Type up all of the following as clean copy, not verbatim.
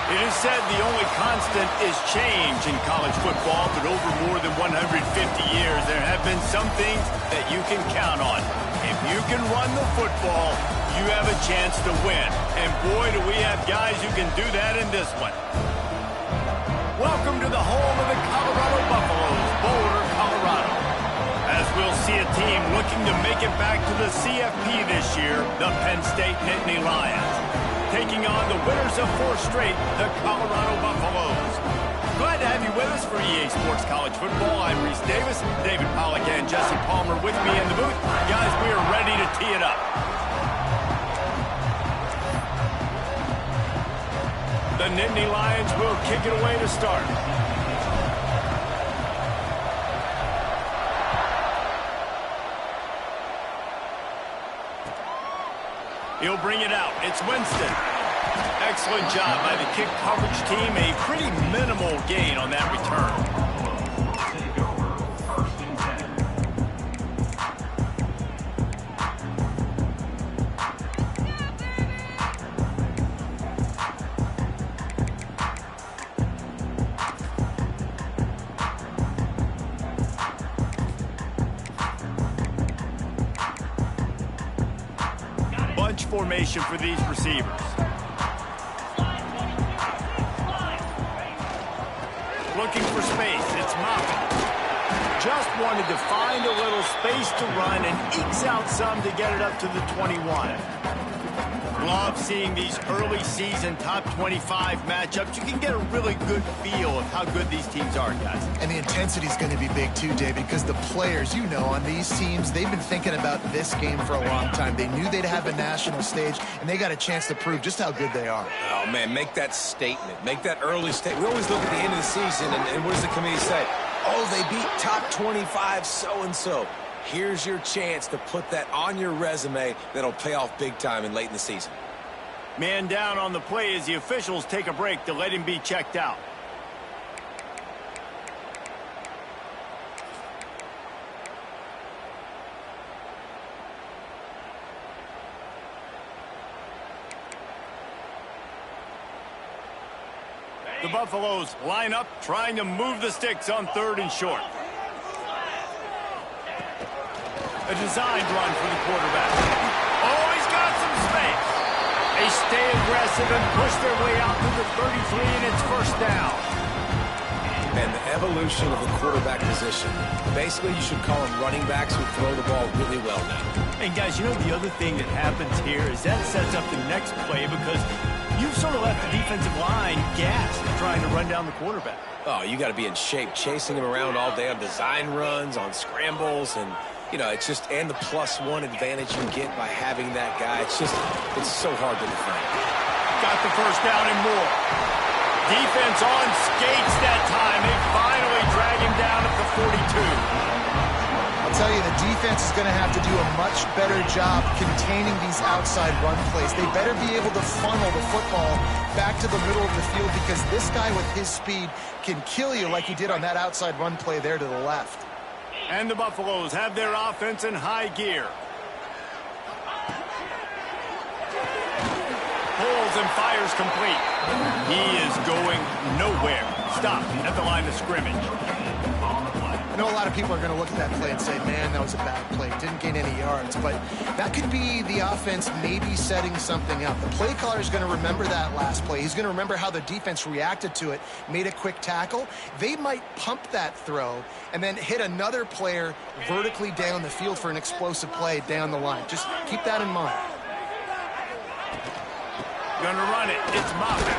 It is said the only constant is change in college football, but over more than 150 years, there have been some things that you can count on. If you can run the football, you have a chance to win. And boy, do we have guys who can do that in this one. Welcome to the home of the Colorado Buffaloes, Boulder, Colorado. As we'll see a team looking to make it back to the CFP this year, the Penn State Nittany Lions. Taking on the winners of 4 straight, the Colorado Buffaloes. Glad to have you with us for EA Sports College Football. I'm Reese Davis, David Pollack and Jesse Palmer with me in the booth. Guys, we are ready to tee it up. The Nittany Lions will kick it away to start. He'll bring it out. It's Winston. Excellent job by the kick coverage team. A pretty minimal gain on that return. Formation for these receivers. Looking for space. It's Moffitt. Just wanted to find a little space to run and ekes out some to get it up to the 21. Love seeing these early season top 25 matchups. You can get a really good feel of how good these teams are, guys. And the intensity is going to be big too, David, because the players, you know, on these teams, they've been thinking about this game for a long time. They knew they'd have a national stage, and they got a chance to prove just how good they are. Oh, man, make that statement. Make that early statement. We always look at the end of the season, and what does the committee say? Oh, they beat top 25 so-and-so. Here's your chance to put that on your resume that'll pay off big time and late in the season. Man down on the play as the officials take a break to let him be checked out. The Buffaloes line up, trying to move the sticks on 3rd and short. A designed run for the quarterback. Oh, he's got some space. They stay aggressive and push their way out to the 33, and it's 1st down. And the evolution of the quarterback position. Basically, you should call them running backs who throw the ball really well now. And, guys, you know the other thing that happens here is that sets up the next play because you've sort of left the defensive line gassed trying to run down the quarterback. Oh, you got to be in shape, chasing him around all day on design runs, on scrambles, and you know, it's just, and the +1 advantage you get by having that guy. It's so hard to defend. Got the 1st down and more. Defense on skates that time. They finally drag him down at the 42. I'll tell you, the defense is going to have to do a much better job containing these outside run plays. They better be able to funnel the football back to the middle of the field because this guy with his speed can kill you like he did on that outside run play there to the left. And the Buffaloes have their offense in high gear. Pulls and fires complete. He is going nowhere. Stopped at the line of scrimmage. I know a lot of people are going to look at that play and say, man, that was a bad play. Didn't gain any yards. But that could be the offense maybe setting something up. The play caller is going to remember that last play. He's going to remember how the defense reacted to it, made a quick tackle. They might pump that throw and then hit another player vertically down the field for an explosive play down the line. Just keep that in mind. Gonna run it. It's Moffitt.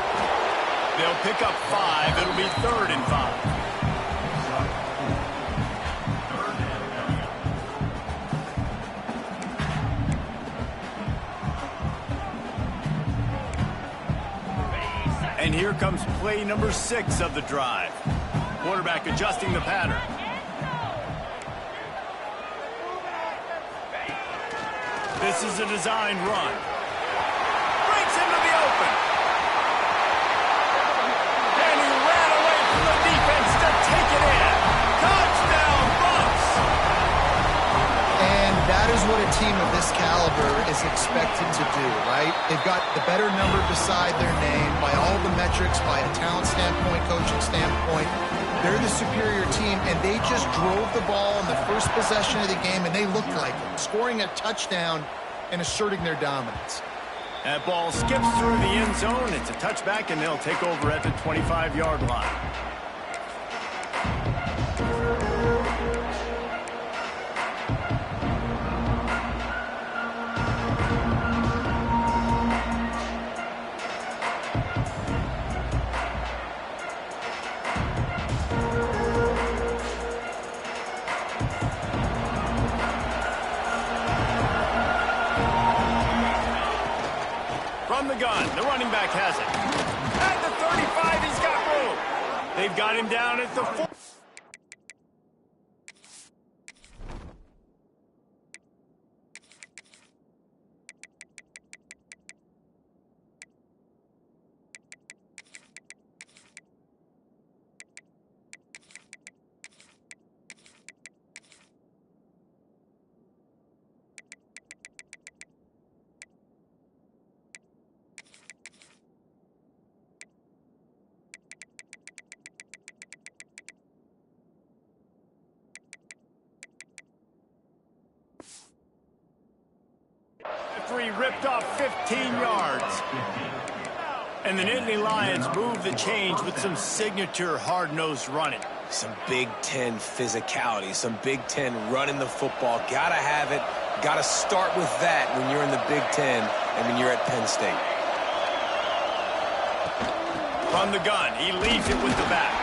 They'll pick up 5. It'll be 3rd and 5. And here comes play number 6 of the drive. Quarterback adjusting the pattern. This is a designed run. Breaks into the open. And he ran away from the defense to take it in. Touchdown, Bucks! And that is what a team of this caliber is expected to do, right? They've got the better number beside their name by all the metrics metrics, by a talent standpoint, coaching standpoint. They're the superior team, and they just drove the ball in the first possession of the game, and they looked like it, scoring a touchdown and asserting their dominance. That ball skips through the end zone. It's a touchback, and they'll take over at the 25-yard line. From the gun, the running back has it. At the 35, he's got room. They've got him down at the 4. Referee ripped off 15 yards. And the Nittany Lions move the change with some signature hard-nosed running. Some Big Ten physicality, some Big Ten running the football. Gotta have it. Gotta start with that when you're in the Big Ten and when you're at Penn State. From the gun, he leaves it with the back.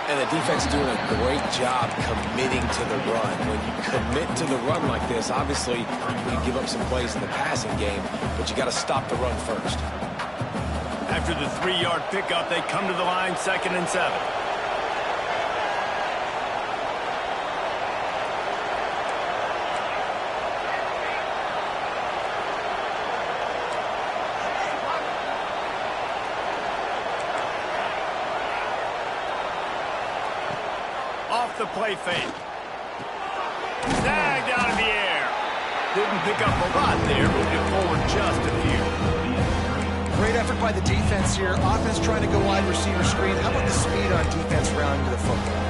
And the defense doing a great job committing to the run. When you commit to the run like this, obviously you give up some plays in the passing game, but you got to stop the run first. After the 3-yard pickup, they come to the line, 2nd and 7. Off the play fake. Snagged out of the air. Didn't pick up a lot there, moved it forward just a few. Great effort by the defense here. Offense trying to go wide receiver screen. How about the speed on defense rounding to the football?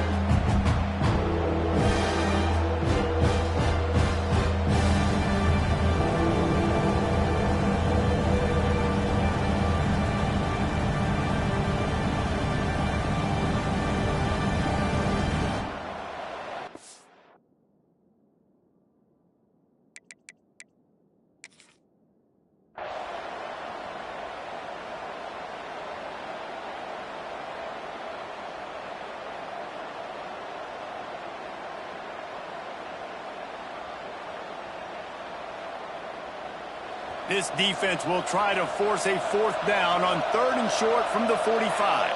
This defense will try to force a 4th down on 3rd and short from the 45.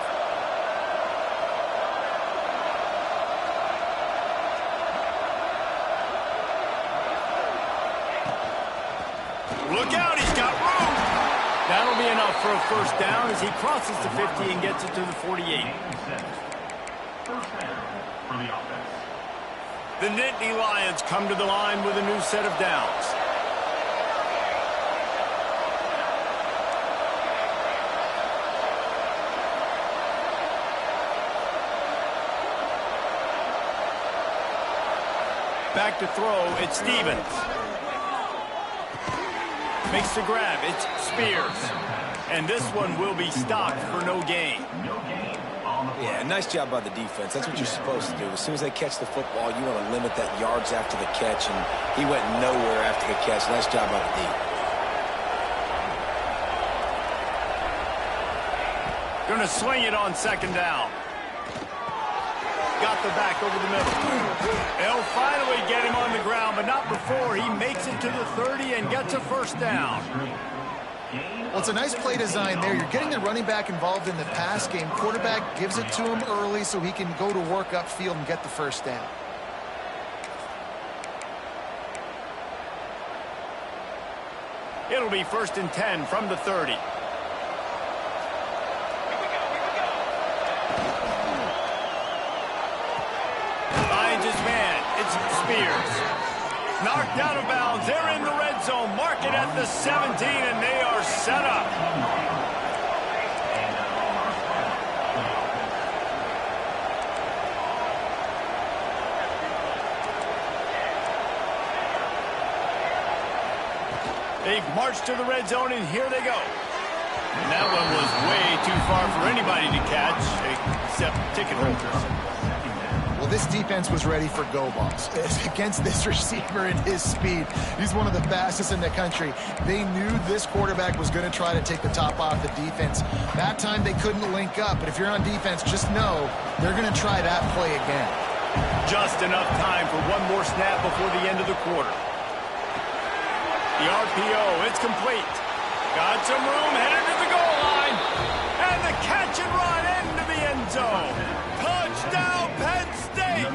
Look out, he's got room. That'll be enough for a 1st down as he crosses the 50 and gets it to the 48. The Nittany Lions come to the line with a new set of downs. Back to throw, it's Stevens. Makes the grab, it's Spears. And this one will be stopped for no gain. Yeah, nice job by the defense. That's what you're supposed to do. As soon as they catch the football, you want to limit that yards after the catch, and he went nowhere after the catch. Nice job by the D. Going to swing it on 2nd down. Got the back over the middle. They'll finally get him on the ground, but not before he makes it to the 30 and gets a 1st down. Well, it's a nice play design there. You're getting the running back involved in the pass game. Quarterback gives it to him early so he can go to work upfield and get the 1st down. It'll be 1st and 10 from the 30. Finds his man. It's Spears. Knocked out of bounds. They're in the red zone. Mark it at the 17, and they are set up. They've marched to the red zone, and here they go. And that one was way too far for anybody to catch, except ticket holders. Well, this defense was ready for go balls. Against this receiver and his speed, he's one of the fastest in the country. They knew this quarterback was going to try to take the top off the defense. That time they couldn't link up, but if you're on defense, just know they're going to try that play again. Just enough time for one more snap before the end of the quarter. The RPO, it's complete. Got some room, headed to the goal line. And the catch and run into the end zone. Touchdown, Penn State!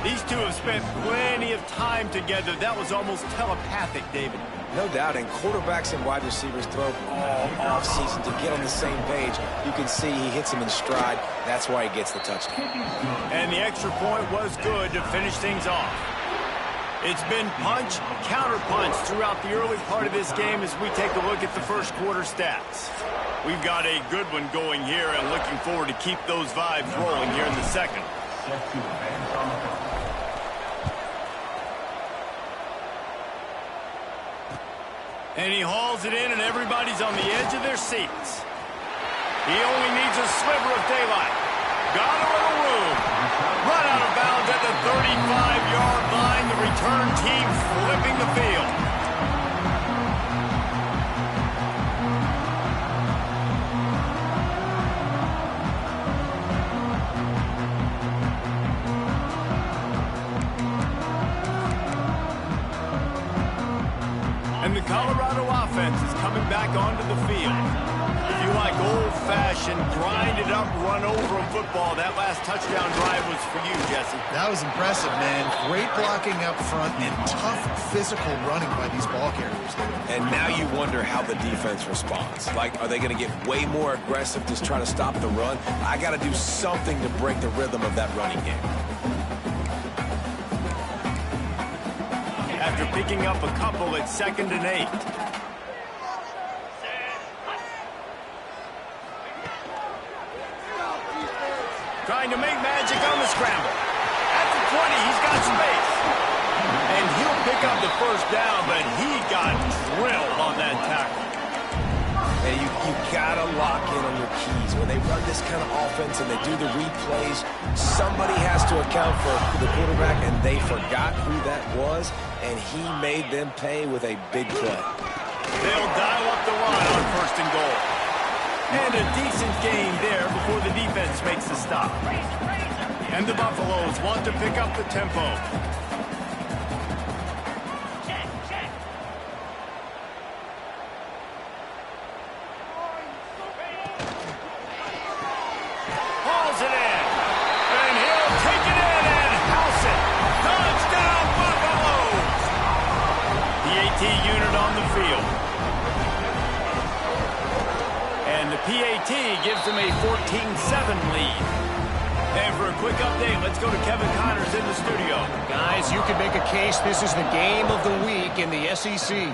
These two have spent plenty of time together. That was almost telepathic, David. No doubt, and quarterbacks and wide receivers throw all offseason to get on the same page. You can see he hits him in stride. That's why he gets the touchdown. And the extra point was good to finish things off. It's been punch, counter-punch throughout the early part of this game as we take a look at the first quarter stats. We've got a good one going here and looking forward to keep those vibes rolling here in the second. And he hauls it in, and everybody's on the edge of their seats. He only needs a sliver of daylight. Got a little room. Run out of bounds at the 35-yard line. The return team flipping the field. And the Colorado offense is coming back onto the field. If you like old-fashioned, grind-it-up, run-over football, that last touchdown drive was for you, Jesse. That was impressive, man. Great blocking up front and tough physical running by these ball carriers. And now you wonder how the defense responds. Like, are they going to get way more aggressive to try to stop the run? I got to do something to break the rhythm of that running game. After picking up a couple at 2nd and 8. Trying to make magic on the scramble. At the 20, he's got space. And he'll pick up the first down, but he got drilled on that tackle. And you got to lock in on your keys. When they run this kind of offense and they do the replays, somebody has to account for the quarterback, and they forgot who that was, and he made them pay with a big play. They'll dial up the run on 1st and goal. And a decent gain there before the defense makes the stop. And the Buffaloes want to pick up the tempo. Hauls it in. And he'll take it in and house it. Touchdown, Buffaloes! The AT unit on the field. And the PAT gives them a 14-7 lead. And for a quick update, let's go to Kevin Connors in the studio. Guys, you could make a case this is the game of the week in the SEC.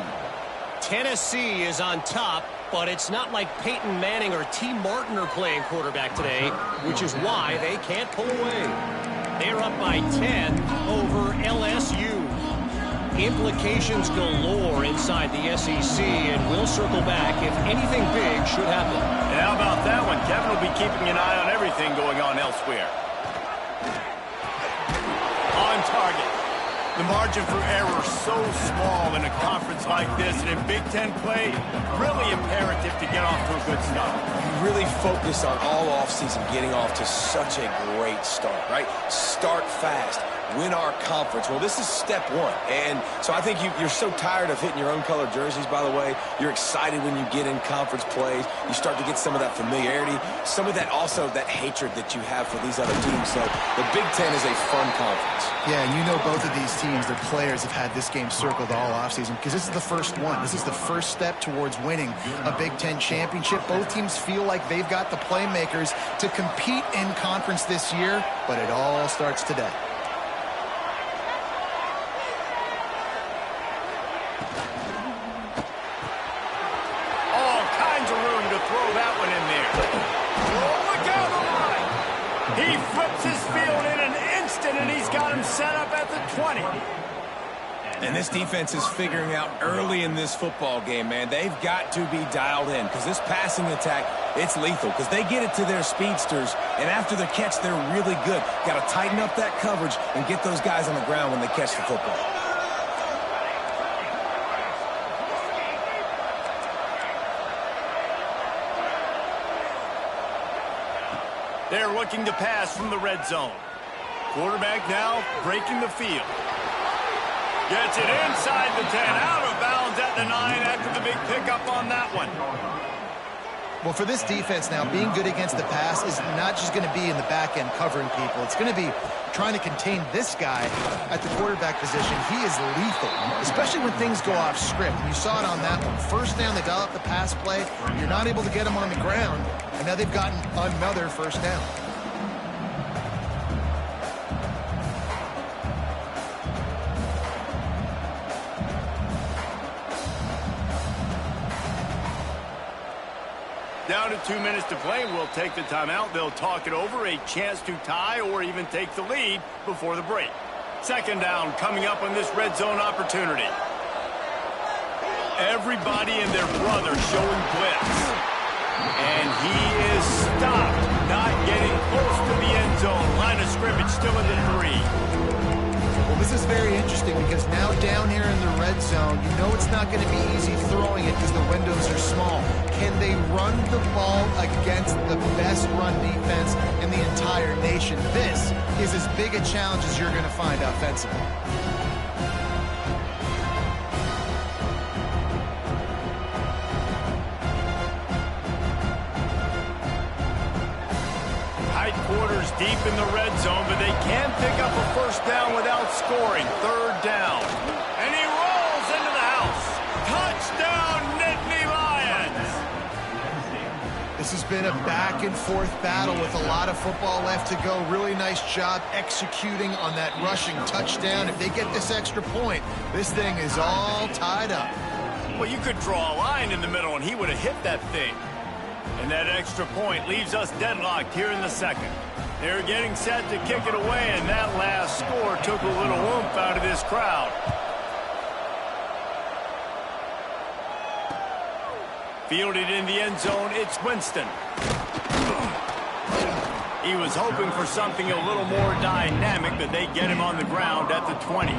Tennessee is on top, but it's not like Peyton Manning or T. Martin are playing quarterback today, which is why they can't pull away. They're up by 10 over LSU. Implications galore inside the SEC, and we'll circle back if anything big should happen. And how about that one? Kevin will be keeping an eye on everything going on elsewhere. On target. The margin for error so small in a conference like this, and in Big Ten play, really imperative to get off to a good start. You really focus on all offseason getting off to such a great start, right? Start fast. Win our conference. Well, this is step one. And so I think you're so tired of hitting your own colored jerseys, by the way. You're excited when you get in conference plays. You start to get some of that familiarity, some of that also that hatred that you have for these other teams. So the Big Ten is a fun conference. Yeah, and you know both of these teams, their players have had this game circled all offseason because this is the first one. This is the first step towards winning a Big Ten championship. Both teams feel like they've got the playmakers to compete in conference this year, but it all starts today. Throw that one in there. Oh, look out the line. He flips his field in an instant, and he's got him set up at the 20. And this defense is figuring out early in this football game, man. They've got to be dialed in because this passing attack, it's lethal because they get it to their speedsters, and after the catch, they're really good. Got to tighten up that coverage and get those guys on the ground when they catch the football. They're looking to pass from the red zone. Quarterback now breaking the field. Gets it inside the 10, out of bounds at the 9 after the big pickup on that one. Well, for this defense now, being good against the pass is not just going to be in the back end covering people. It's going to be trying to contain this guy at the quarterback position. He is lethal, especially when things go off script. You saw it on that one. First down, they dial up the pass play. You're not able to get him on the ground, and now they've gotten another first down. Down to 2 minutes to play. We'll take the timeout. They'll talk it over. A chance to tie or even take the lead before the break. Second down coming up on this red zone opportunity. Everybody and their brother showing blitz. And he is stopped. Not getting close to the end zone. Line of scrimmage still in the 3. Well, this is very interesting because now down here in the red zone, you know it's not going to be easy throwing it because the windows are small. Can they run the ball against the best run defense in the entire nation? This is as big a challenge as you're going to find offensively. Quarters deep in the red zone, but they can pick up a first down without scoring. Third down. And he rolls into the house. Touchdown, Nittany Lions. This has been a back-and-forth battle with a lot of football left to go. Really nice job executing on that rushing touchdown. If they get this extra point, this thing is all tied up. Well, you could draw a line in the middle, and he would have hit that thing. And that extra point leaves us deadlocked here in the second. They're getting set to kick it away, and that last score took a little oomph out of this crowd. Fielded in the end zone, it's Winston. He was hoping for something a little more dynamic, but they get him on the ground at the 20.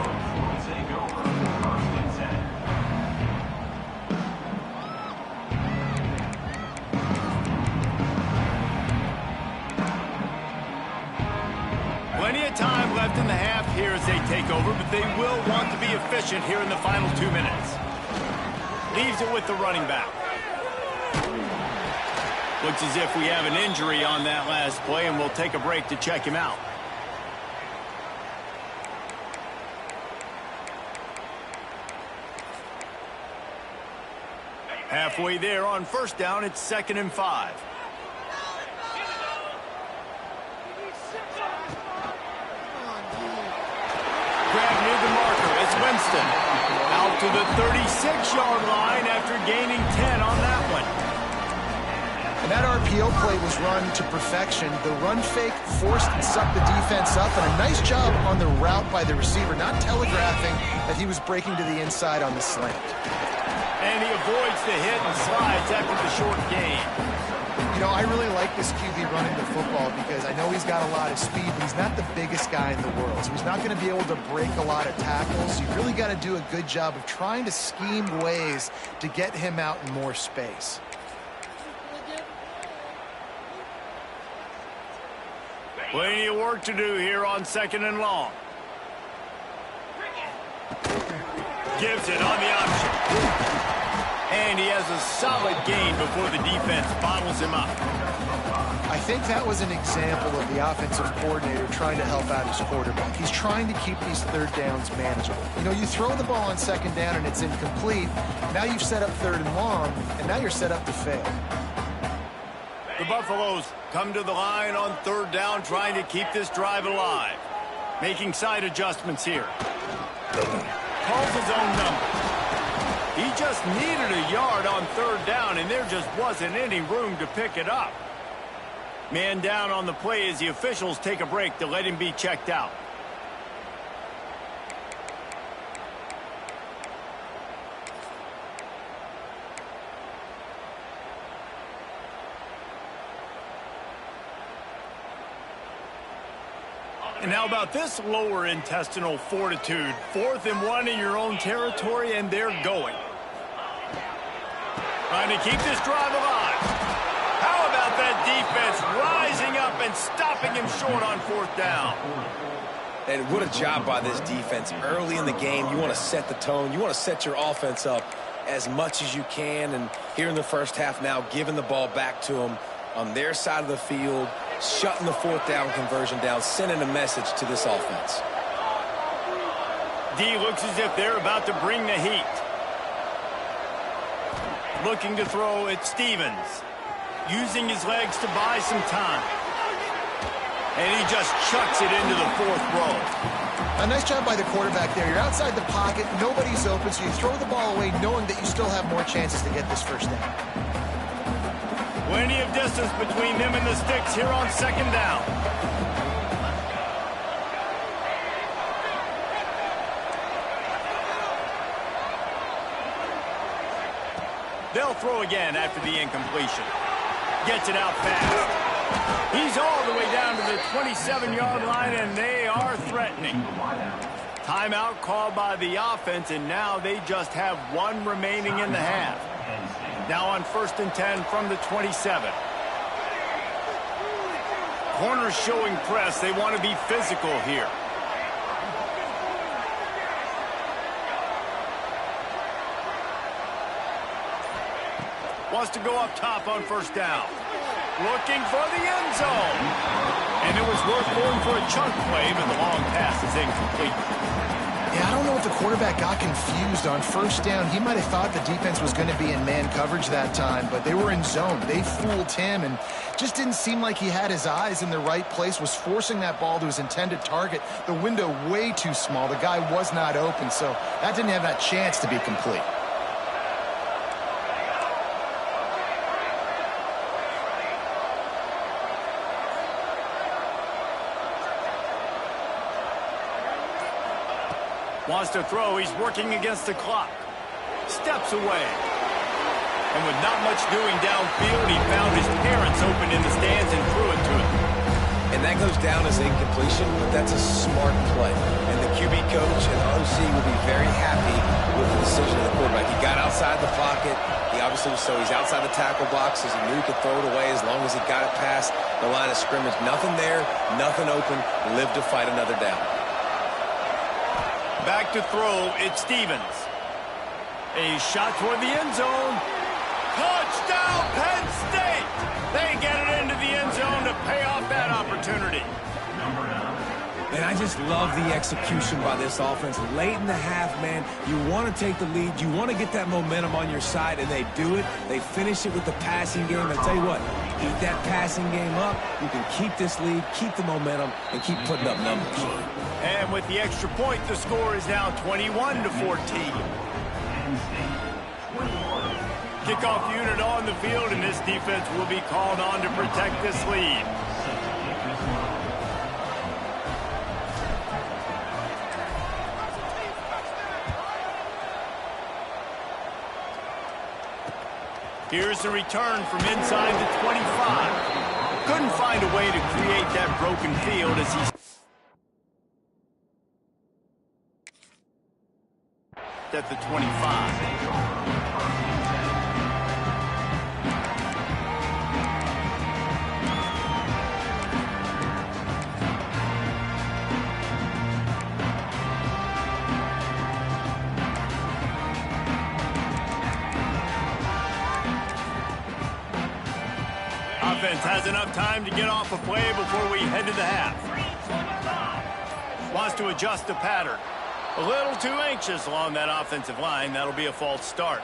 Plenty of time left in the half here as they take over, but they will want to be efficient here in the final 2 minutes. Leaves it with the running back. Looks as if we have an injury on that last play, and we'll take a break to check him out. Halfway there on first down, it's 2nd and 5. Grab near the marker. It's Winston. Out to the 36-yard line after gaining 10 on that one. And that RPO play was run to perfection. The run fake forced and sucked the defense up, and a nice job on the route by the receiver, not telegraphing that he was breaking to the inside on the slant. And he avoids the hit and slides after the short gain. You know, I really like this QB running the football because I know he's got a lot of speed, but he's not the biggest guy in the world. So he's not going to be able to break a lot of tackles. You really got to do a good job of trying to scheme ways to get him out in more space. Plenty of work to do here on 2nd and long. Gives it on the option. And he has a solid gain before the defense bottles him up. I think that was an example of the offensive coordinator trying to help out his quarterback. He's trying to keep these third downs manageable. You know, you throw the ball on 2nd down and it's incomplete. Now you've set up 3rd and long, and now you're set up to fail. The Buffaloes come to the line on 3rd down, trying to keep this drive alive. Making side adjustments here. Calls his own number. He just needed a yard on 3rd down, and there just wasn't any room to pick it up. Man down on the play as the officials take a break to let him be checked out. And how about this lower intestinal fortitude? 4th and 1 in your own territory, and they're going. Trying to keep this drive alive. How about that defense rising up and stopping him short on 4th down? And what a job by this defense. Early in the game, you want to set the tone. You want to set your offense up as much as you can. And here in the first half now, giving the ball back to them on their side of the field, shutting the 4th down conversion down, sending a message to this offense. D looks as if they're about to bring the heat. Looking to throw at Stevens. Using his legs to buy some time. And he just chucks it into the 4th row. A nice job by the quarterback there. You're outside the pocket, nobody's open, so you throw the ball away knowing that you still have more chances to get this first down. Plenty of distance between them and the sticks here on 2nd down. They'll throw again after the incompletion. Gets it out fast. He's all the way down to the 27-yard line, and they are threatening. Timeout called by the offense, and now they just have 1 remaining in the half. Now on 1st and 10 from the 27. Corners showing press. They want to be physical here. Wants to go up top on 1st down. Looking for the end zone. And it was worth going for a chunk play, but the long pass is incomplete. Yeah, I don't know if the quarterback got confused on 1st down. He might have thought the defense was going to be in man coverage that time, but they were in zone. They fooled him and just didn't seem like he had his eyes in the right place, was forcing that ball to his intended target. The window way too small. The guy was not open, so that didn't have that chance to be complete. Wants to throw. He's working against the clock. Steps away. And with not much doing downfield, he found his parents open in the stands and threw it to him. And that goes down as incompletion, but that's a smart play. And the QB coach and the OC will be very happy with the decision of the quarterback. He got outside the pocket. He obviously, so he's outside the tackle boxes. He knew he could throw it away as long as he got it past the line of scrimmage. Nothing there, nothing open. Live to fight another down. Back to throw, it's Stevens. A shot toward the end zone. Touchdown, Penn State! They get it into the end zone to pay off that opportunity. And I just love the execution by this offense. Late in the half, man, you want to take the lead. You want to get that momentum on your side, and they do it. They finish it with the passing game. I tell you what, keep that passing game up. You can keep this lead, keep the momentum, and keep putting up numbers. And with the extra point, the score is now 21-14. Kickoff unit on the field, and this defense will be called on to protect this lead. Here's the return from inside the 25. Couldn't find a way to create that broken field as he's at the 25. Offense has enough time to get off a play before we head to the half. Wants to adjust the pattern. A little too anxious along that offensive line. That'll be a false start.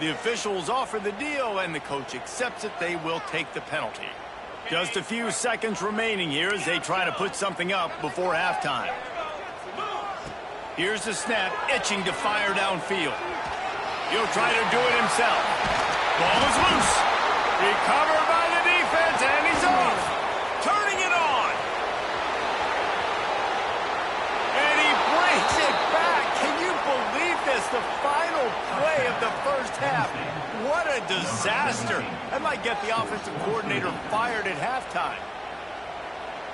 The officials offer the deal, and the coach accepts it. They will take the penalty. Just a few seconds remaining here as they try to put something up before halftime. Here's the snap, itching to fire downfield. He'll try to do it himself. Ball is loose. Recovered by the defense, and he's off. Turning it on. And he brings it back. Can you believe this? The final play of the first half. What a disaster. That might get the offensive coordinator fired at halftime.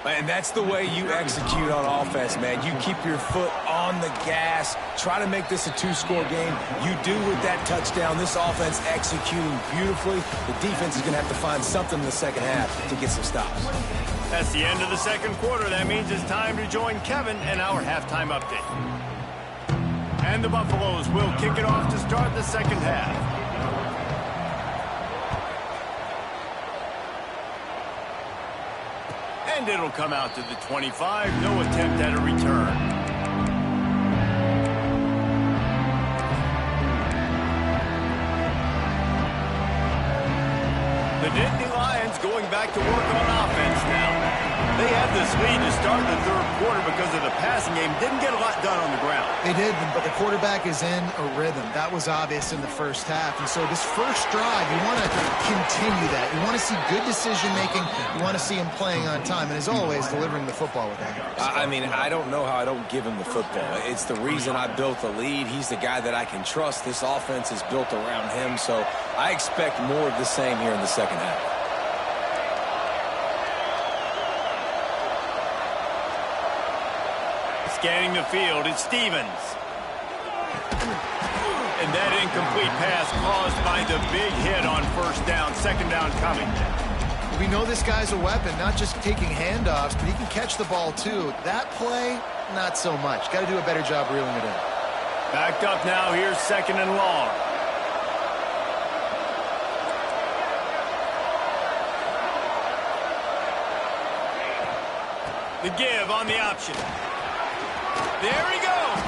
And that's the way you execute on offense, man. You keep your foot on the gas. Try to make this a two-score game. You do with that touchdown. This offense executing beautifully. The defense is going to have to find something in the second half to get some stops. That's the end of the second quarter. That means it's time to join Kevin and our halftime update. And the Buffaloes will kick it off to start the second half. And it'll come out to the 25. No attempt at a return. The Nittany Lions going back to work on offense now. They had this lead to start the third quarter because of the passing game. Didn't get a lot done on the ground. They did, but the quarterback is in a rhythm. That was obvious in the first half. And so this first drive, you want to continue that. You want to see good decision-making. You want to see him playing on time. And as always, delivering the football with accuracy. I mean, I don't know how I don't give him the football. It's the reason I built the lead. He's the guy that I can trust. This offense is built around him. So I expect more of the same here in the second half. Scanning the field, it's Stevens. And that incomplete pass caused by the big hit on first down. Second down coming. We know this guy's a weapon, not just taking handoffs, but he can catch the ball too. That play, not so much. Got to do a better job reeling it in. Backed up now, here's second and long. The give on the option. There he goes.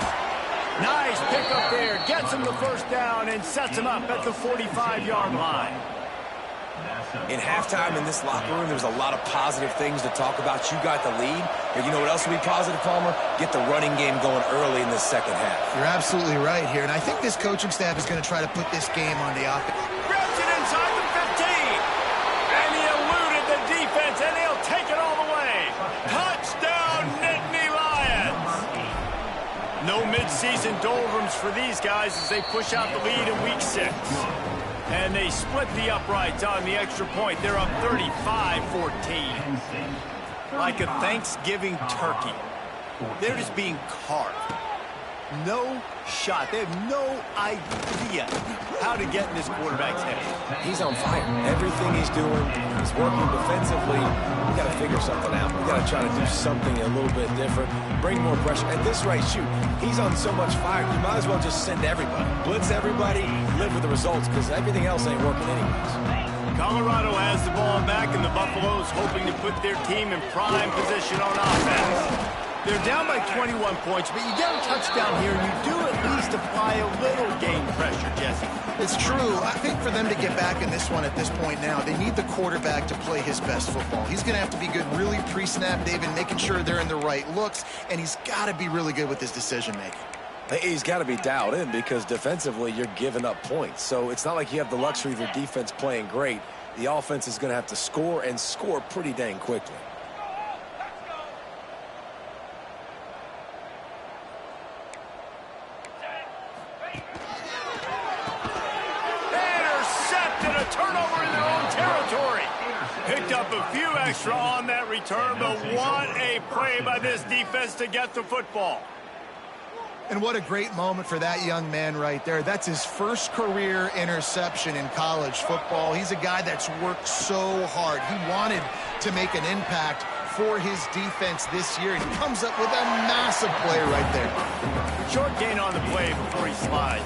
Nice pickup there. Gets him the first down and sets him up at the 45-yard line. In halftime in this locker room, there's a lot of positive things to talk about. You got the lead. But you know what else will be positive, Palmer? Get the running game going early in the second half. You're absolutely right here. And I think this coaching staff is going to try to put this game on the offense. Grabs it inside the 15. And he eluded the defense, and he'll take it all the way. Touchdown, Nittany Lions. No midseason doldrums for these guys as they push out the lead in week 6. And they split the uprights on the extra point. They're up 35-14. Like a Thanksgiving turkey. They're just being carved. No shot. They have no idea how to get in this quarterback's head. He's on fire. Everything he's doing, he's working defensively. We got to figure something out. We got to try to do something a little bit different. Bring more pressure. At this rate, shoot, he's on so much fire. You might as well just send everybody. Blitz everybody, live with the results, because everything else ain't working anyways. Colorado has the ball back, and the Buffaloes hoping to put their team in prime position on offense. They're down by 21 points, but you get a touchdown here, and you do at least apply a little game pressure, Jesse. It's true. I think for them to get back in this one at this point now, they need the quarterback to play his best football. He's going to have to be good really pre-snap, David, making sure they're in the right looks, and he's got to be really good with his decision-making. He's got to be dialed in because defensively you're giving up points. So it's not like you have the luxury of your defense playing great. The offense is going to have to score and score pretty dang quickly. Intercepted, a turnover in their own territory. Picked up a few extra on that return, but what a play by this defense to get the football. And what a great moment for that young man right there. That's his first career interception in college football. He's a guy that's worked so hard. He wanted to make an impact for his defense this year, and he comes up with a massive play right there. Short gain on the play before he slides.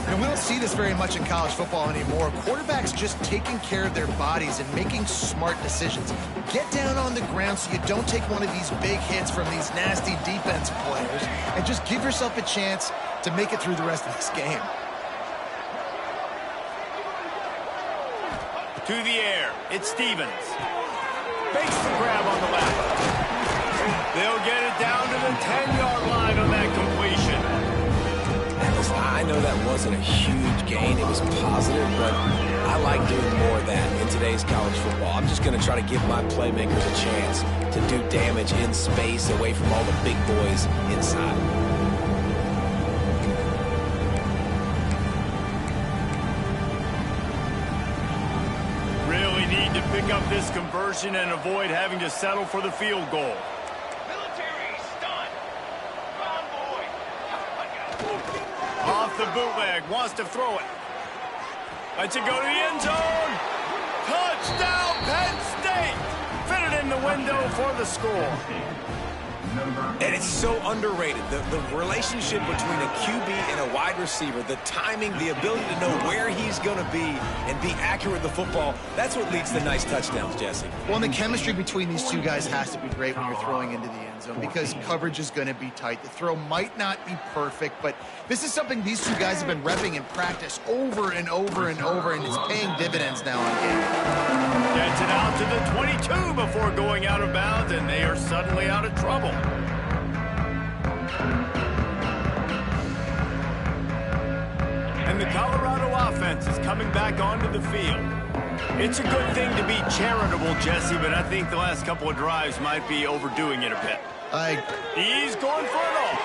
And we don't see this very much in college football anymore. Quarterbacks just taking care of their bodies and making smart decisions. Get down on the ground so you don't take one of these big hits from these nasty defense players, and just give yourself a chance to make it through the rest of this game. To the air, it's Stevens. Fakes the grab on the left. They'll get it down to the 10-yard line on that completion. I know that wasn't a huge gain. It was positive, but I like doing more of that in today's college football. I'm just going to try to give my playmakers a chance to do damage in space away from all the big boys inside. Really need to pick pick up this conversion and avoid having to settle for the field goal. Off the bootleg, wants to throw it. Lets it go to the end zone. Touchdown, Penn State! Fitted in the window for the score. And it's so underrated. The relationship between a QB and a wide receiver, the timing, the ability to know where he's going to be and be accurate with the football, that's what leads to nice touchdowns, Jesse. Well, and the chemistry between these two guys has to be great when you're throwing into the end zone because coverage is going to be tight. The throw might not be perfect, but this is something these two guys have been repping in practice over and over and over, and it's paying dividends now on game. Gets it out to the 22 before going out of bounds, and they are suddenly out of trouble. And the Colorado offense is coming back onto the field. It's a good thing to be charitable, Jesse, but I think the last couple of drives might be overdoing it a bit. He's going for it all.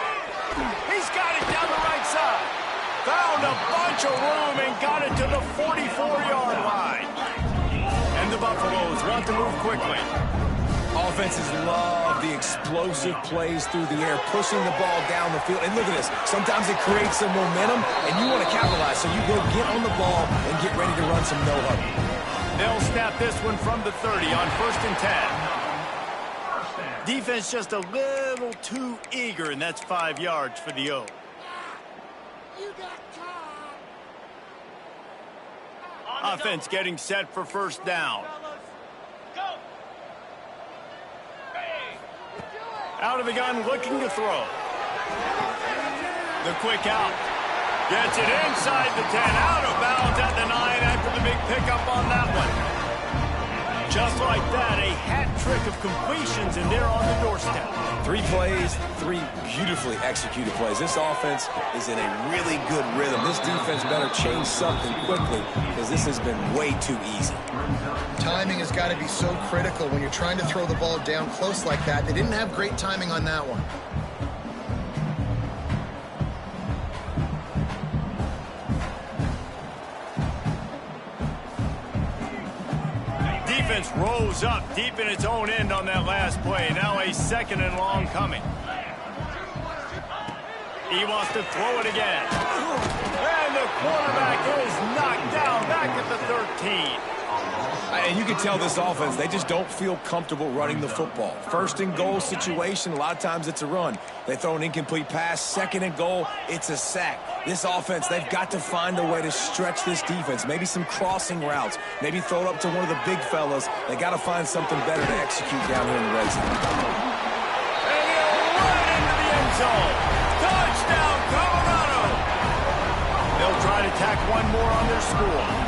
He's got it down the right side. Found a bunch of room and got it to the 44-yard line. And the Buffaloes want to move quickly. Offenses love the explosive plays through the air, pushing the ball down the field. And look at this. Sometimes it creates some momentum, and you want to capitalize. So you go get on the ball and get ready to run some no-huddle. They'll snap this one from the 30 on 1st and 10. Defense just a little too eager, and that's 5 yards for the O. Offense getting set for 1st down. Out of the gun, looking to throw. The quick out. Gets it inside the 10, out of bounds at the 9 after the big pickup on that one. Just like that, a hat trick of completions, and they're on the doorstep. 3 plays, 3 beautifully executed plays. This offense is in a really good rhythm. This defense better change something quickly because this has been way too easy. Timing has got to be so critical when you're trying to throw the ball down close like that. They didn't have great timing on that one. Defense rose up deep in its own end on that last play. Now a 2nd and long coming. He wants to throw it again. And the quarterback is knocked down back at the 13. And you can tell this offense, they just don't feel comfortable running the football. 1st and goal situation, a lot of times it's a run. They throw an incomplete pass. 2nd and goal, it's a sack. This offense, they've got to find a way to stretch this defense. Maybe some crossing routes. Maybe throw it up to one of the big fellas. They got to find something better to execute down here in the red zone. And he'll run into the end zone. Touchdown, Colorado. They'll try to tack one more on their score.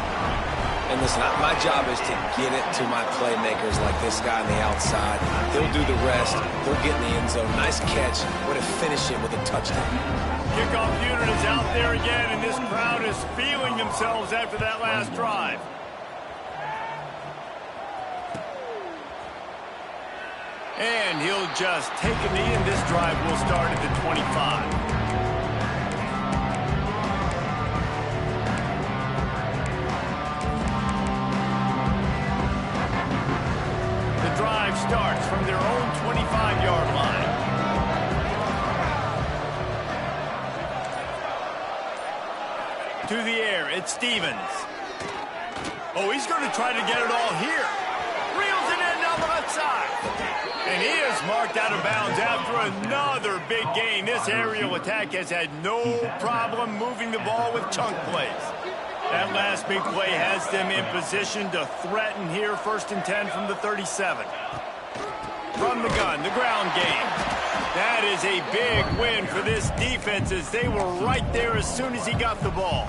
And listen, my job is to get it to my playmakers like this guy on the outside. He'll do the rest. He'll get in the end zone. Nice catch. Way to finish it with a touchdown. Kickoff unit is out there again, and this crowd is feeling themselves after that last drive. And he'll just take a knee, and this drive will start at the 25. Drive starts from their own 25-yard line. To the air, it's Stevens. Oh, he's going to try to get it all here. Reels it in down the left side. And he is marked out of bounds after another big gain. This aerial attack has had no problem moving the ball with chunk plays. That last big play has them in position to threaten here. 1st and 10 from the 37. From the gun, the ground game. That is a big win for this defense as they were right there as soon as he got the ball.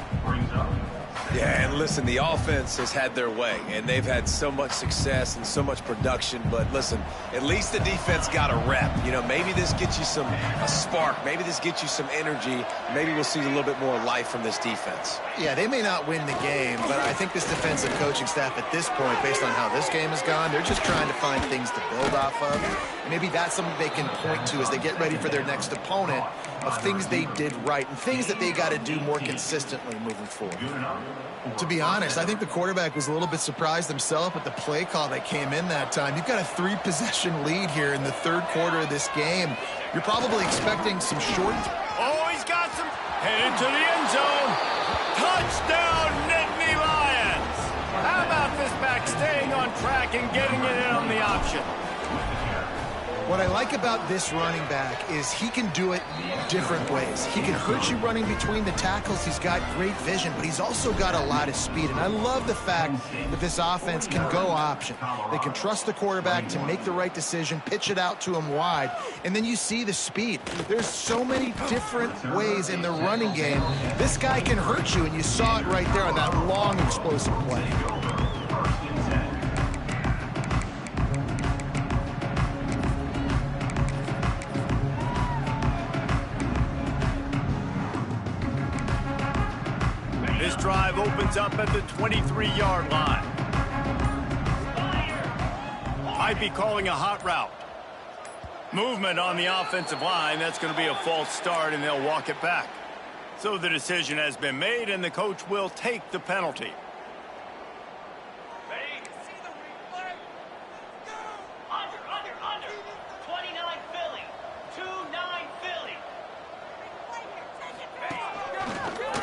Yeah, and listen, the offense has had their way, and they've had so much success and so much production. But listen, at least the defense got a rep. You know, maybe this gets you a spark. Maybe this gets you some energy. Maybe we'll see a little bit more life from this defense. Yeah, they may not win the game, but I think this defensive coaching staff at this point, based on how this game has gone, they're just trying to find things to build off of. Maybe that's something they can point to as they get ready for their next opponent of things they did right and things that they got to do more consistently moving forward. To be honest, I think the quarterback was a little bit surprised himself at the play call that came in that time. You've got a 3-possession lead here in the third quarter of this game. You're probably expecting some short. Oh, he's got some. Headed to the end zone. Touchdown, Nittany Lions. How about this back staying on track and getting it in on the option? What I like about this running back is he can do it different ways. He can hurt you running between the tackles. He's got great vision, but he's also got a lot of speed. And I love the fact that this offense can go option. They can trust the quarterback to make the right decision, pitch it out to him wide, and then you see the speed. There's so many different ways in the running game. This guy can hurt you, and you saw it right there on that long, explosive play. This drive opens up at the 23-yard line. Might be calling a hot route. Movement on the offensive line. That's going to be a false start, and they'll walk it back. So the decision has been made, and the coach will take the penalty.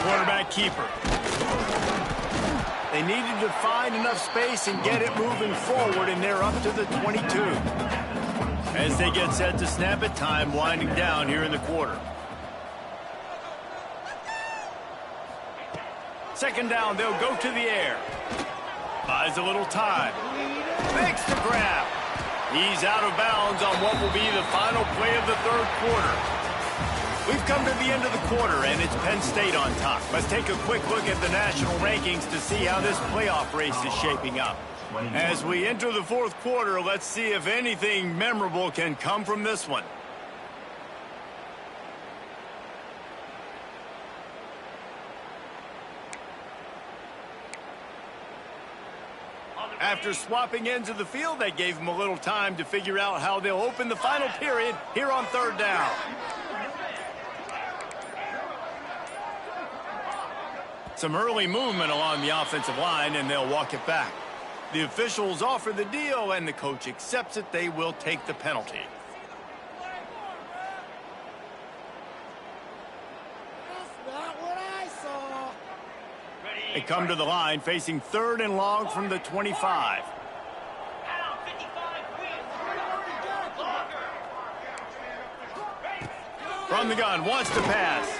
Quarterback keeper. They needed to find enough space and get it moving forward, and they're up to the 22. As they get set to snap it, time winding down here in the quarter. Second down, they'll go to the air. Buys a little time. Makes the grab. He's out of bounds on what will be the final play of the third quarter. We've come to the end of the quarter, and it's Penn State on top. Let's take a quick look at the national rankings to see how this playoff race is shaping up. As we enter the fourth quarter, let's see if anything memorable can come from this one. After swapping ends of the field, that gave them a little time to figure out how they'll open the final period here on third down. Some early movement along the offensive line, and they'll walk it back. The officials offer the deal, and the coach accepts it. They will take the penalty. They come to the line, facing third and long from the 25. From the gun, wants to pass.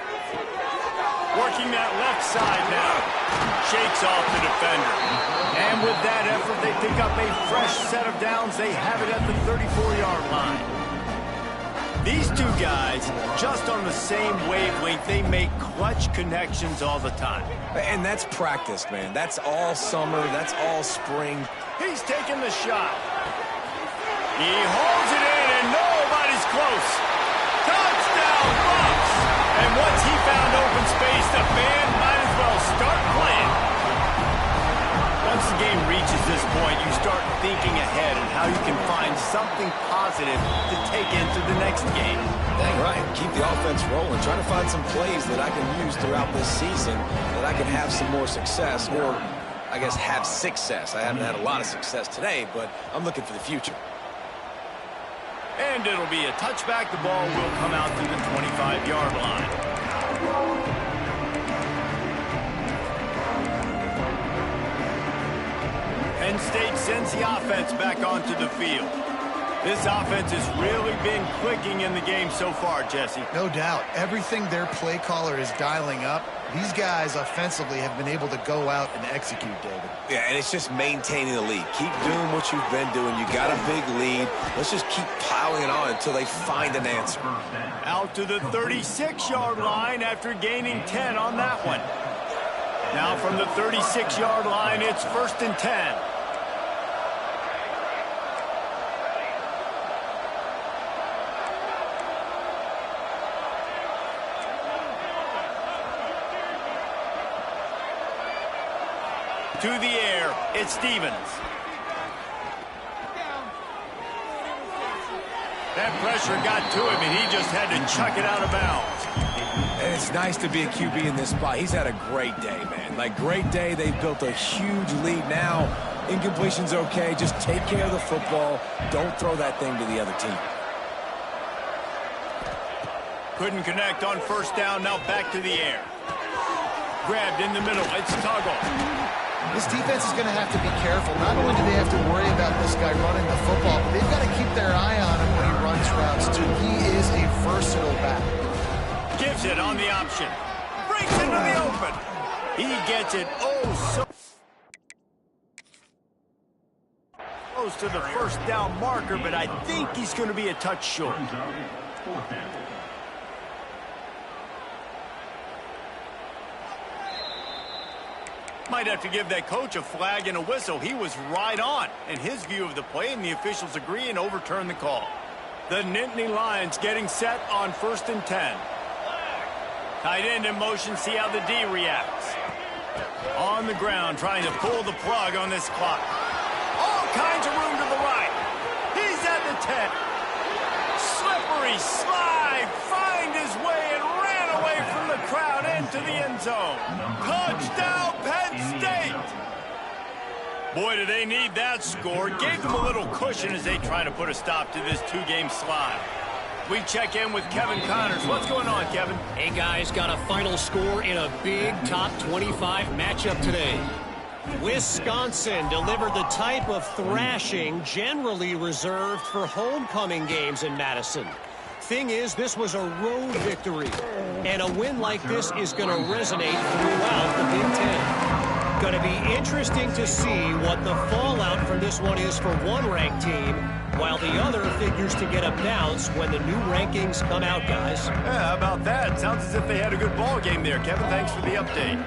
Working that left side now. Shakes off the defender. And with that effort, they pick up a fresh set of downs. They have it at the 34-yard line. These two guys, just on the same wavelength, they make clutch connections all the time. And that's practice, man. That's all summer. That's all spring. He's taking the shot. He holds it in, and nobody's close. Touchdown, Bucks! And once he found open space, the band might as well start playing. Once the game reaches this point, you start thinking ahead and how you can find something positive to take into the next game. Dang right. Keep the offense rolling. Trying to find some plays that I can use throughout this season that I can have some more success, or I guess have success. I haven't had a lot of success today, but I'm looking for the future. And it'll be a touchback. The ball will come out to the 25-yard line. Penn State sends the offense back onto the field. This offense has really been clicking in the game so far, Jesse. No doubt. Everything their play caller is dialing up, these guys offensively have been able to go out and execute, David. Yeah, and it's just maintaining the lead. Keep doing what you've been doing. You got a big lead. Let's just keep piling it on until they find an answer. Out to the 36-yard line after gaining 10 on that one. Now from the 36-yard line, it's 1st and 10. To the air, it's Stevens. That pressure got to him, and he just had to chuck it out of bounds. And it's nice to be a QB in this spot. He's had a great day, man. Like, great day. They've built a huge lead now. Incompletion's okay. Just take care of the football. Don't throw that thing to the other team. Couldn't connect on first down. Now back to the air. Grabbed in the middle. It's Tuggle. This defense is going to have to be careful. Not only do they have to worry about this guy running the football, but they've got to keep their eye on him when he runs routes, too. He is a versatile back. Gives it on the option. Breaks into the open. He gets it so close to the first down marker, but I think he's going to be a touch short. Might have to give that coach a flag and a whistle. He was right on in his view of the play, and the officials agree and overturn the call. The Nittany Lions getting set on 1st and 10. Tight end in motion, see how the D reacts. On the ground, trying to pull the plug on this clock. All kinds of room to the right. He's at the 10. Slippery slide, find his way and ran away from the crowd into the end zone. Touchdown, Penn State! Boy, do they need that score. Gave them a little cushion as they try to put a stop to this two-game slide. We check in with Kevin Connors. What's going on, Kevin? Hey, guys, got a final score in a big top 25 matchup today. Wisconsin delivered the type of thrashing generally reserved for homecoming games in Madison. Thing is, this was a road victory, and a win like this is going to resonate throughout the Big Ten. Going to be interesting to see what the fallout from this one is for one ranked team, while the other figures to get a bounce when the new rankings come out, guys. Yeah, how about that? Sounds as if they had a good ball game there, Kevin. Thanks for the update.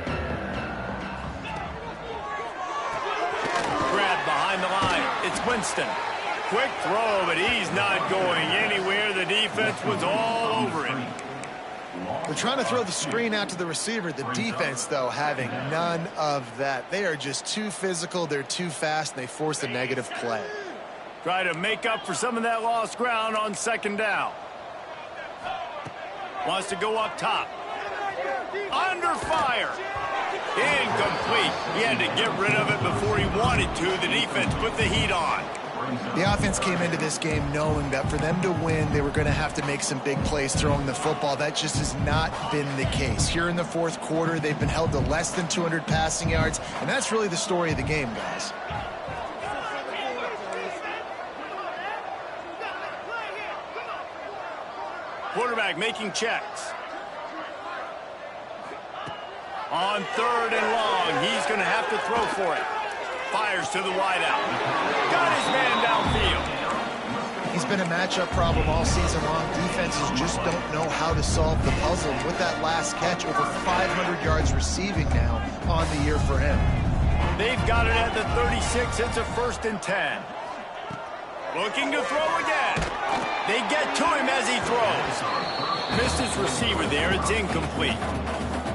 Grab behind the line. It's Winston. Quick throw, but he's not going anywhere. The defense was all over him. They're trying to throw the screen out to the receiver. The defense, though, having none of that. They are just too physical. They're too fast, and they force a negative play. Try to make up for some of that lost ground on 2nd down. Wants to go up top. Under fire. Incomplete. He had to get rid of it before he wanted to. The defense put the heat on. The offense came into this game knowing that for them to win, they were going to have to make some big plays throwing the football. That just has not been the case. Here in the 4th quarter, they've been held to less than 200 passing yards, and that's really the story of the game, guys. Quarterback making checks. On 3rd and long, he's going to have to throw for it. Fires to the wideout. Got his man downfield. He's been a matchup problem all season long. Defenses just don't know how to solve the puzzle. With that last catch, over 500 yards receiving now on the year for him. They've got it at the 36. It's a 1st and 10. Looking to throw again. They get to him as he throws. Missed his receiver there. It's incomplete.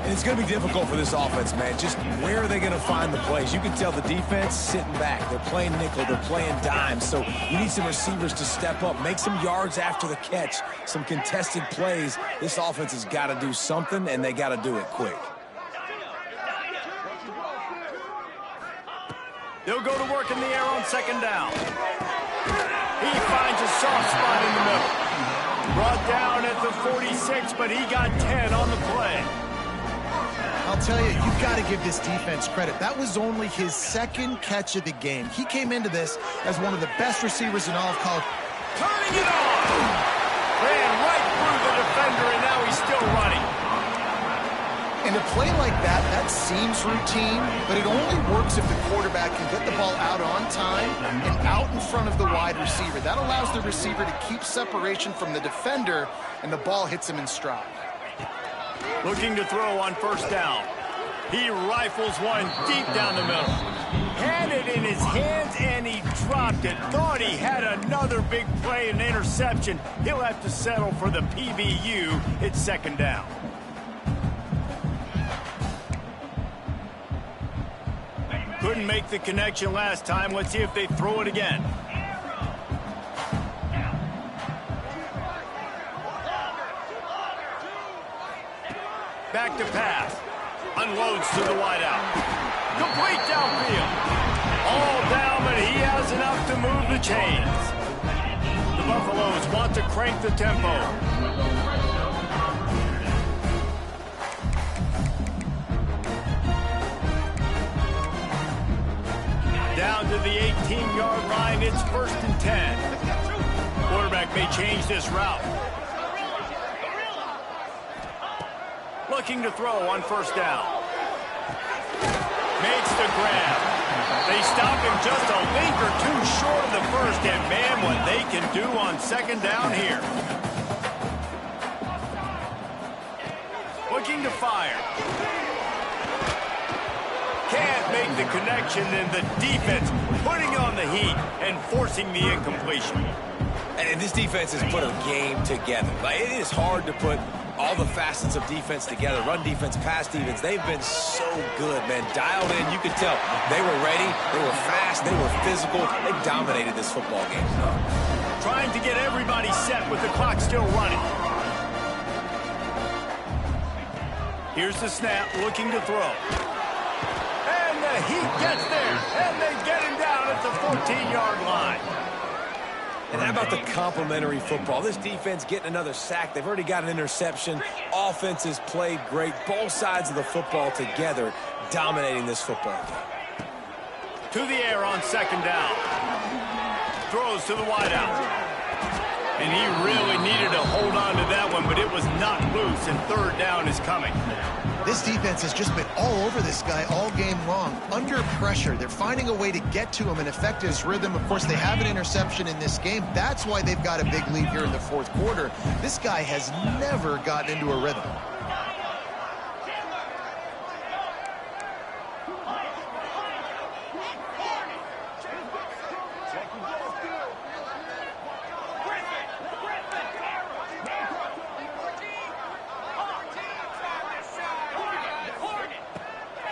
And it's going to be difficult for this offense, man. Just where are they going to find the plays? You can tell the defense sitting back. They're playing nickel. They're playing dime. So you need some receivers to step up, make some yards after the catch, some contested plays. This offense has got to do something, and they got to do it quick. They'll go to work in the air on 2nd down. He finds a soft spot in the middle. Brought down at the 46, but he got 10 on the play. I'll tell you, you've got to give this defense credit. That was only his 2nd catch of the game. He came into this as one of the best receivers in all of college. Turning it on! Ran right through the defender, and now he's still running. And a play like that, that seems routine, but it only works if the quarterback can get the ball out on time and out in front of the wide receiver. That allows the receiver to keep separation from the defender, and the ball hits him in stride. Looking to throw on 1st down. He rifles one deep down the middle. Had it in his hands, and he dropped it. Thought he had another big play and interception. He'll have to settle for the PBU. It's 2nd down. Couldn't make the connection last time. Let's see if they throw it again. back to pass. Unloads to the wideout. Complete downfield. All down, but he has enough to move the chains. The Buffaloes want to crank the tempo. Down to the 18-yard line, it's 1st and 10. Quarterback may change this route. Looking to throw on 1st down. Makes the grab. They stop him just a link or two short of the first, and man, what they can do on 2nd down here. Looking to fire. Can't make the connection, and the defense putting on the heat and forcing the incompletion. And this defense has put a game together. Like, it is hard to put all the facets of defense together. Run defense, pass defense. They've been so good, man. Dialed in. You could tell they were ready. They were fast. They were physical. They dominated this football game. Trying to get everybody set with the clock still running. Here's the snap, looking to throw. And the heat gets there, and they get him down at the 14-yard line. And how about the complimentary football? This defense getting another sack. They've already got an interception. Offense has played great. Both sides of the football together dominating this football game. To the air on 2nd down. Throws to the wideout. And he really needed to hold on to that one, but it was not loose, and 3rd down is coming. This defense has just been all over this guy all game long. Under pressure, they're finding a way to get to him and affect his rhythm. Of course, they have an interception in this game. That's why they've got a big lead here in the 4th quarter. This guy has never gotten into a rhythm.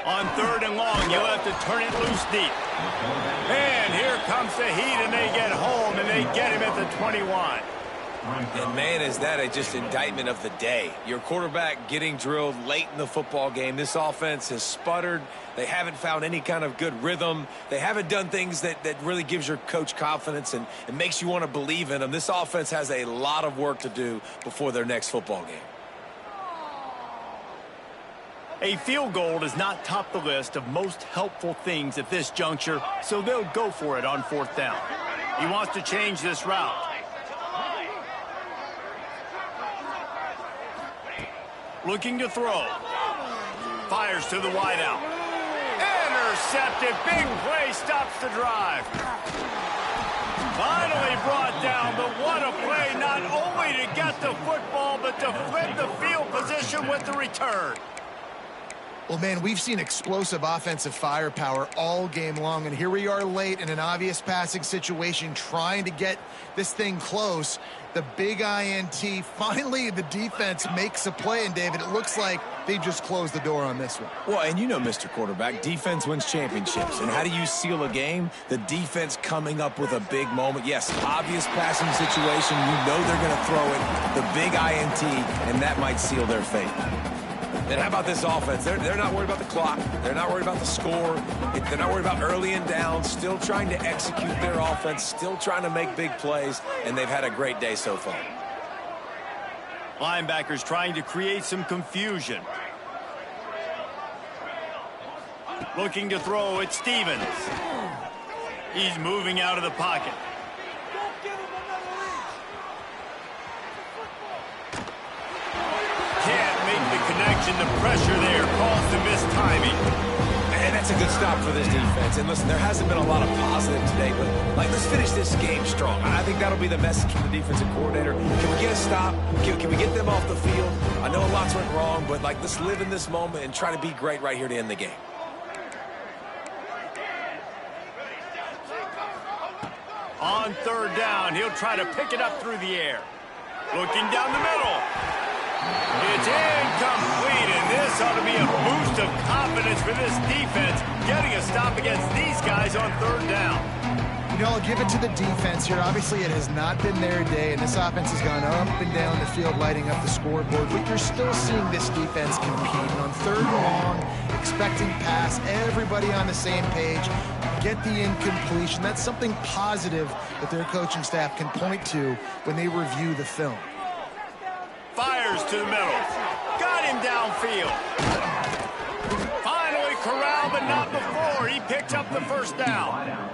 On 3rd and long, you'll have to turn it loose deep. And here comes the heat, and they get home, and they get him at the 21. And, man, is that just indictment of the day. Your quarterback getting drilled late in the football game. This offense has sputtered. They haven't found any kind of good rhythm. They haven't done things that really gives your coach confidence and makes you want to believe in them. This offense has a lot of work to do before their next football game. A field goal does not top the list of most helpful things at this juncture, so they'll go for it on 4th down. He wants to change this route. Looking to throw. Fires to the wideout. Intercepted. Big play stops the drive. Finally brought down, but what a play, not only to get the football, but to flip the field position with the return. Well, man, we've seen explosive offensive firepower all game long, and here we are late in an obvious passing situation trying to get this thing close. The big INT, finally the defense makes a play, and David, it looks like they just closed the door on this one. Well, and you know, Mr. Quarterback, defense wins championships. And how do you seal a game? The defense coming up with a big moment. Yes, obvious passing situation. You know they're going to throw it. The big INT, and that might seal their fate. And how about this offense? They're not worried about the clock. They're not worried about the score. They're not worried about early and down. Still trying to execute their offense. Still trying to make big plays. And they've had a great day so far. Linebackers trying to create some confusion. Looking to throw, it's Stevens. He's moving out of the pocket. Can't make the connection. The pressure there caused the missed timing. And that's a good stop for this defense. And listen, there hasn't been a lot of positive today, but let's finish this game strong. I think that'll be the message from the defensive coordinator. Can we get a stop? Can we get them off the field? I know lots went wrong, but let's live in this moment and try to be great right here to end the game. On 3rd down, he'll try to pick it up through the air. Looking down the middle. It's incomplete, and this ought to be a boost of confidence for this defense, getting a stop against these guys on 3rd down. You know, I'll give it to the defense here. Obviously, it has not been their day, and this offense has gone up and down the field, lighting up the scoreboard. But you're still seeing this defense compete. And on 3rd and long, expecting pass, everybody on the same page, get the incompletion. That's something positive that their coaching staff can point to when they review the film. Fires to the middle. Got him downfield. Finally corralled, but not before. He picked up the first down.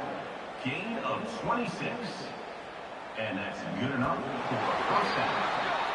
Gain of 26. And that's good enough for a first down.